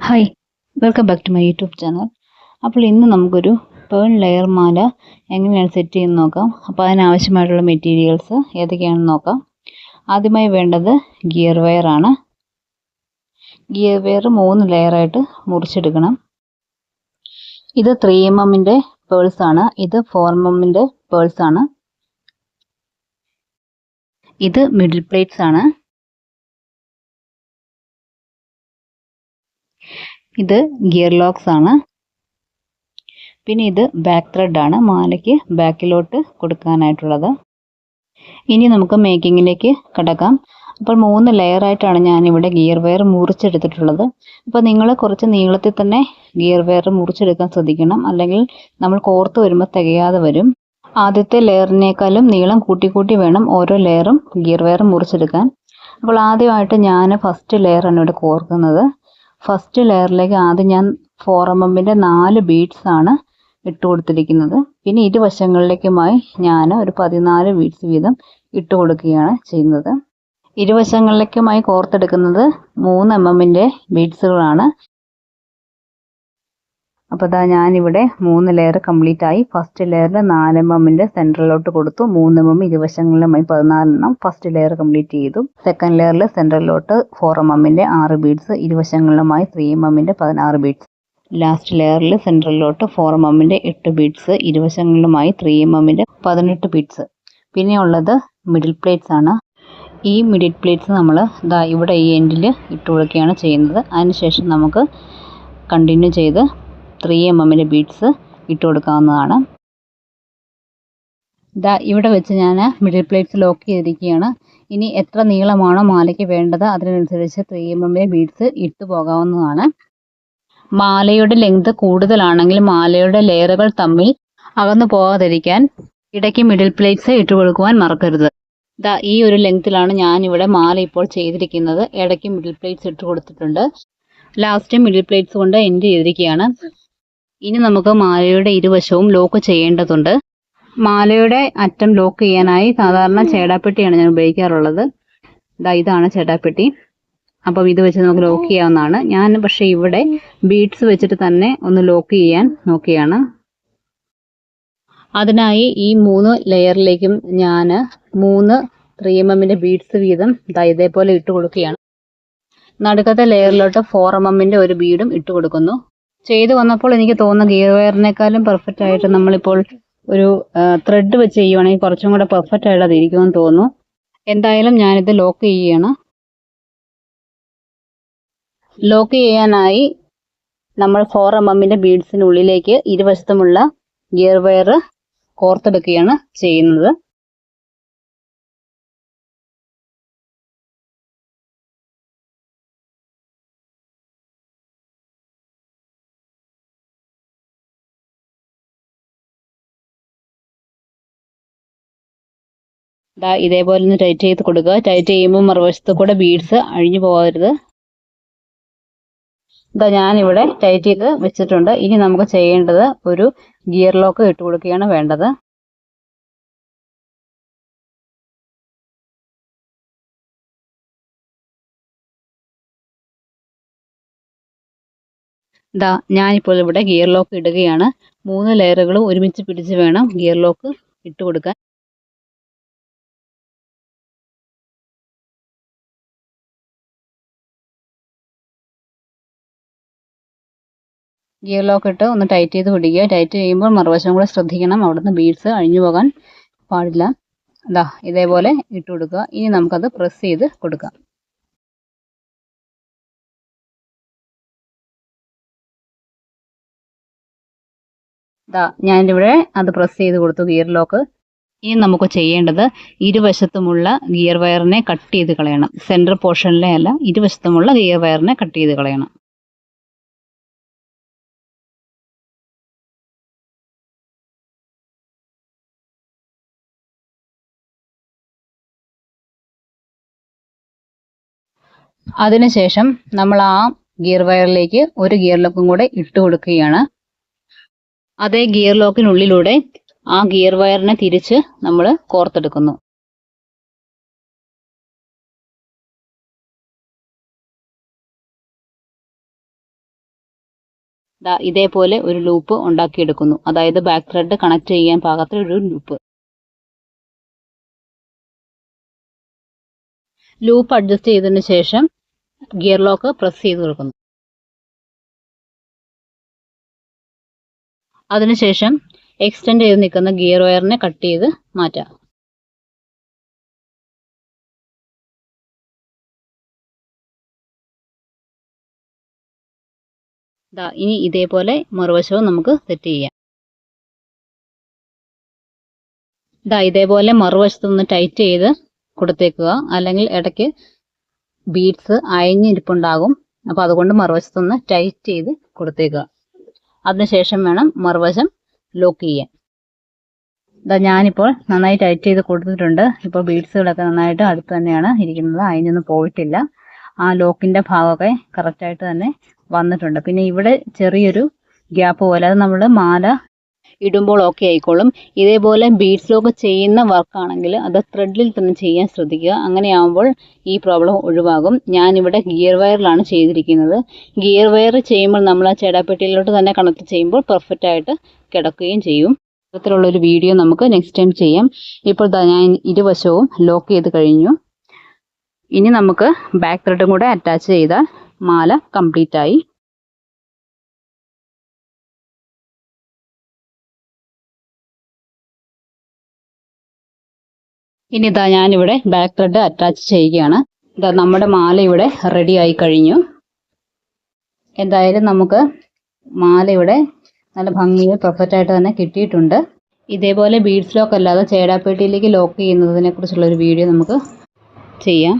Hi, welcome back to my YouTube channel. അപ്പോൾ ഇന്ന് നമുക്കൊരു പേൾ ലെയർ മാല എങ്ങനെയാണ് സെറ്റ് ചെയ്യുന്നത് നോക്കാം. അപ്പോൾ അതിനാവശ്യമായിട്ടുള്ള മെറ്റീരിയൽസ് ഏതൊക്കെയാണെന്ന് നോക്കാം. ആദ്യമായി വേണ്ടത് ഗിയർ വയർ ആണ്. ഗിയർ വയർ 3 ലെയറായിട്ട് മുറിച്ചെടുക്കണം. ഇത് 3mm പേൾസ് ആണ്. ഇത് 4mm പേൾസ് ആണ്. ഇത് മിഡിൽ പ്ലേറ്റ്സ് ആണ്. ഇത് ഗിയർ ലോക്സ് ആണ്. പിന്നെ ഇത് ബാക്ക് ത്രെഡ് ആണ്, മാലയ്ക്ക് ബാക്കിലോട്ട് കൊടുക്കാനായിട്ടുള്ളത്. ഇനി നമുക്ക് മേക്കിങ്ങിലേക്ക് കടക്കാം. അപ്പോൾ 3 ലെയറായിട്ടാണ് ഞാനിവിടെ ഗിയർ വയർ മുറിച്ചെടുത്തിട്ടുള്ളത്. അപ്പോൾ നിങ്ങൾ കുറച്ച് നീളത്തിൽ തന്നെ ഗിയർ വയർ മുറിച്ചെടുക്കാൻ ശ്രദ്ധിക്കണം, അല്ലെങ്കിൽ നമ്മൾ കോർത്ത് വരുമ്പോൾ തികയാതെ വരും. ആദ്യത്തെ ലെയറിനേക്കാളും നീളം കൂട്ടി വേണം ഓരോ ലെയറും ഗിയർ വയർ മുറിച്ചെടുക്കാൻ. അപ്പോൾ ആദ്യമായിട്ട് ഞാൻ ഫസ്റ്റ് ലെയറാണ് ഇവിടെ കോർക്കുന്നത്. ഫസ്റ്റ് ലെയറിലേക്ക് ആദ്യം ഞാൻ 4mm 4 ബീഡ്സ് ആണ് ഇട്ട് കൊടുത്തിരിക്കുന്നത്. പിന്നെ ഇരുവശങ്ങളിലേക്കുമായി ഞാൻ ഒരു 14 ബീഡ്സ് വീതം ഇട്ട് കൊടുക്കുകയാണ് ചെയ്യുന്നത്. ഇരുവശങ്ങളിലേക്കുമായി കോർത്തെടുക്കുന്നത് 3mm ബീഡ്സുകളാണ്. അപ്പോൾ ഇതാ ഞാനിവിടെ 3 ലെയർ കംപ്ലീറ്റ് ആയി. ഫസ്റ്റ് ലെയറിൽ 4mm സെൻറ്ററിലോട്ട് കൊടുത്തു. 3mm ഇരുവശങ്ങളിലുമായി 14 ഫസ്റ്റ് ലെയർ കംപ്ലീറ്റ് ചെയ്തു. സെക്കൻഡ് ലെയറിൽ സെൻറ്ററിലോട്ട് 4mm 6 ബീഡ്സ്, ഇരുവശങ്ങളിലുമായി 3mm 16 ബീഡ്സ്. ലാസ്റ്റ് ലെയറിൽ സെൻറ്ററിലോട്ട് 4mm 8 ബീഡ്സ്, ഇരുവശങ്ങളിലുമായി 3mm 18 ബീഡ്സ്. പിന്നെ ഉള്ളത് മിഡിൽ പ്ലേറ്റ്സ് ആണ്. ഈ മിഡിൽ പ്ലേറ്റ്സ് നമ്മൾ ദാ ഇവിടെ ഈ എൻഡിൽ ഇട്ട് കൊടുക്കുകയാണ് ചെയ്യുന്നത്. അതിനുശേഷം നമുക്ക് കണ്ടിന്യൂ ചെയ്ത് 3mm ബീഡ്സ് ഇട്ട് കൊടുക്കാവുന്നതാണ്. ദാ ഇവിടെ വെച്ച് ഞാൻ മിഡിൽ പ്ലേറ്റ്സ് ലോക്ക് ചെയ്തിരിക്കുകയാണ്. ഇനി എത്ര നീളമാണോ മാലയ്ക്ക് വേണ്ടത് അതിനനുസരിച്ച് 3mm ബീഡ്സ് ഇട്ട് പോകാവുന്നതാണ്. മാലയുടെ ലെങ്ത് കൂടുതലാണെങ്കിൽ മാലയുടെ ലെയറുകൾ തമ്മിൽ അകന്നു പോകാതിരിക്കാൻ ഇടയ്ക്ക് മിഡിൽ പ്ലേറ്റ്സ് ഇട്ട് കൊടുക്കുവാൻ മറക്കരുത്. ദാ ഈ ഒരു ലെങ്ത്തിലാണ് ഞാനിവിടെ മാല ഇപ്പോൾ ചെയ്തിരിക്കുന്നത്. ഇടയ്ക്ക് മിഡിൽ പ്ലേറ്റ്സ് ഇട്ട് കൊടുത്തിട്ടുണ്ട്. ലാസ്റ്റ് മിഡിൽ പ്ലേറ്റ്സ് കൊണ്ട് എൻഡ് ചെയ്തിരിക്കുകയാണ്. ഇനി നമുക്ക് മാലയുടെ ഇരുവശവും ലോക്ക് ചെയ്യേണ്ടതുണ്ട്. മാലയുടെ അറ്റം ലോക്ക് ചെയ്യാനായി സാധാരണ ചേടാപ്പെട്ടിയാണ് ഞാൻ ഉപയോഗിക്കാറുള്ളത്. ദാ ഇതാണ് ചേടാപ്പെട്ടി. അപ്പം ഇത് വെച്ച് നമുക്ക് ലോക്ക് ചെയ്യാവുന്നതാണ്. ഞാൻ പക്ഷേ ഇവിടെ ബീഡ്സ് വെച്ചിട്ട് തന്നെ ഒന്ന് ലോക്ക് ചെയ്യാൻ നോക്കിയാണ്. അതിനായി ഈ 3 ലെയറിലേക്കും ഞാൻ 3 3mm ബീഡ്സ് വീതം ഇതേപോലെ ഇട്ട് കൊടുക്കുകയാണ്. നടുക്കത്തെ ലെയറിലോട്ട് 4mm ഒരു ബീഡും ഇട്ട് കൊടുക്കുന്നു. ചെയ്തു വന്നപ്പോൾ എനിക്ക് തോന്നുന്നു ഗിയർ വയറിനേക്കാളും പെർഫെക്റ്റ് ആയിട്ട് നമ്മളിപ്പോൾ ഒരു ത്രെഡ് വെച്ച് ചെയ്യുവാണെങ്കിൽ കുറച്ചും കൂടെ പെർഫെക്റ്റ് ആയിട്ട് അത് ഇരിക്കുമെന്ന് തോന്നുന്നു. എന്തായാലും ഞാനിത് ലോക്ക് ചെയ്യുകയാണ്. ലോക്ക് ചെയ്യാനായി നമ്മൾ 4mm ബീഡ്സിനുള്ളിലേക്ക് ഇരുവശത്തുമുള്ള ഗിയർ വയർ കോർത്തെടുക്കുകയാണ് ചെയ്യുന്നത്. ദാ ഇതേപോലെ ഒന്ന് ടൈറ്റ് ചെയ്ത് കൊടുക്കുക. ടൈറ്റ് ചെയ്യുമ്പോൾ മറുവശത്ത് കൂടെ ബീഡ്സ് അഴിഞ്ഞു പോകരുത്. ഇതാ ഞാനിവിടെ ടൈറ്റ് ചെയ്ത് വെച്ചിട്ടുണ്ട്. ഇനി നമുക്ക് ചെയ്യേണ്ടത് ഒരു ഗിയർ ലോക്ക് ഇട്ട് കൊടുക്കുകയാണ് വേണ്ടത്. ദാ ഞാനിപ്പോൾ ഇവിടെ ഗിയർ ലോക്ക് ഇടുകയാണ്. 3 ലെയറുകളും ഒരുമിച്ച് പിടിച്ച് വേണം ഗിയർ ലോക്ക് ഇട്ട് കൊടുക്കാൻ. ഗിയർ ലോക്ക് ഇട്ട് ഒന്ന് ടൈറ്റ് ചെയ്ത് പിടിക്കുക. ടൈറ്റ് ചെയ്യുമ്പോൾ മറുവശം കൂടെ ശ്രദ്ധിക്കണം, അവിടുന്ന് ബീഡ്സ് അഴിഞ്ഞു പോകാൻ പാടില്ല. ദാ ഇതേപോലെ ഇട്ട് കൊടുക്കുക. ഇനി നമുക്കത് പ്രസ് ചെയ്ത് കൊടുക്കാം. ദാ ഞാനിവിടെ അത് പ്രസ് ചെയ്ത് കൊടുത്തു ഗിയർ ലോക്ക്. ഇനി നമുക്ക് ചെയ്യേണ്ടത് ഇരുവശത്തുമുള്ള ഗിയർ വയറിനെ കട്ട് ചെയ്ത് കളയണം. സെൻറ്റർ പോർഷനിലെ അല്ല, ഇരുവശത്തുമുള്ള ഗിയർ വയറിനെ കട്ട് ചെയ്ത് കളയണം. അതിനുശേഷം നമ്മൾ ആ ഗിയർ വയറിലേക്ക് ഒരു ഗിയർ ലോക്കും കൂടെ ഇട്ട് കൊടുക്കുകയാണ്. അതേ ഗിയർ ലോക്കിനുള്ളിലൂടെ ആ ഗിയർ വയറിനെ തിരിച്ച് നമ്മൾ കോർത്തെടുക്കുന്നു. ദാ ഇതേപോലെ ഒരു ലൂപ്പ് ഉണ്ടാക്കിയെടുക്കുന്നു. അതായത് ബാക്ക് ത്രെഡ് കണക്ട് ചെയ്യാൻ പാകത്തിൽ ഒരു ലൂപ്പ്. ലൂപ്പ് അഡ്ജസ്റ്റ് ചെയ്തതിന് ശേഷം ഗിയർ ലോക്ക് പ്രസ് ചെയ്ത് കൊടുക്കുന്നു. അതിനുശേഷം എക്സ്റ്റെൻഡ് ചെയ്ത് നിൽക്കുന്ന ഗിയർ വയറിനെ കട്ട് ചെയ്ത് മാറ്റാം. ഇനി ഇതേപോലെ മറുവശവും നമുക്ക് സെറ്റ് ചെയ്യാം. ഇതേപോലെ മറുവശത്തൊന്ന് ടൈറ്റ് ചെയ്ത് കൊടുത്തേക്കുക. അല്ലെങ്കിൽ ഇടയ്ക്ക് ബീഡ്സ് അയഞ്ഞിരിപ്പുണ്ടാകും. അപ്പോൾ അതുകൊണ്ട് മറുവശത്തൊന്ന് ടൈറ്റ് ചെയ്ത് കൊടുത്തേക്കുക. അതിനുശേഷം വേണം മറുവശം ലോക്ക് ചെയ്യാൻ. ഞാനിപ്പോൾ നന്നായി ടൈറ്റ് ചെയ്ത് കൊടുത്തിട്ടുണ്ട്. ഇപ്പോൾ ബീഡ്സുകളൊക്കെ നന്നായിട്ട് അടുത്ത് തന്നെയാണ് ഇരിക്കുന്നത്, അയഞ്ഞൊന്നും പോയിട്ടില്ല. ആ ലോക്കിൻ്റെ ഭാഗമൊക്കെ കറക്റ്റായിട്ട് തന്നെ വന്നിട്ടുണ്ട്. പിന്നെ ഇവിടെ ചെറിയൊരു ഗ്യാപ്പ് പോലെ, അത് നമ്മൾ മാല ഇടുമ്പോൾ ഓക്കെ ആയിക്കോളും. ഇതേപോലെ ബീഡ്സ് ലോക്ക് ചെയ്യുന്ന വർക്കാണെങ്കിൽ അത് ത്രെഡിൽ തന്നെ ചെയ്യാൻ ശ്രദ്ധിക്കുക. അങ്ങനെയാകുമ്പോൾ ഈ പ്രോബ്ലം ഒഴിവാകും. ഞാനിവിടെ ഗിയർ വയറിലാണ് ചെയ്തിരിക്കുന്നത്. ഗിയർ വയർ ചെയ്യുമ്പോൾ നമ്മൾ ആ ചേടാപ്പെട്ടിയിലോട്ട് തന്നെ കണക്ട് ചെയ്യുമ്പോൾ പെർഫെക്റ്റ് ആയിട്ട് കിടക്കുകയും ചെയ്യും. ഇത്തരത്തിലുള്ളൊരു വീഡിയോ നമുക്ക് നെക്സ്റ്റ് ടൈം ചെയ്യാം. ഇപ്പോൾ ഞാൻ ഇരുവശവും ലോക്ക് ചെയ്ത് കഴിഞ്ഞു. ഇനി നമുക്ക് ബാക്ക് ത്രെഡും കൂടെ അറ്റാച്ച് ചെയ്താൽ മാല കംപ്ലീറ്റ് ആയി. ഇനി ഞാനിവിടെ ബാക്ക് ത്രെഡ് അറ്റാച്ച് ചെയ്യുകയാണ്. നമ്മുടെ മാല ഇവിടെ റെഡി ആയി കഴിഞ്ഞു. എന്തായാലും നമുക്ക് മാല ഇവിടെ നല്ല ഭംഗിയിൽ പെർഫെക്റ്റ് ആയിട്ട് തന്നെ കിട്ടിയിട്ടുണ്ട്. ഇതേപോലെ ബീഡ്സ് ലോക്ക് അല്ലാതെ ചേടാപ്പെട്ടിയിലേക്ക് ലോക്ക് ചെയ്യുന്നതിനെ കുറിച്ചുള്ളൊരു വീഡിയോ നമുക്ക് ചെയ്യാം.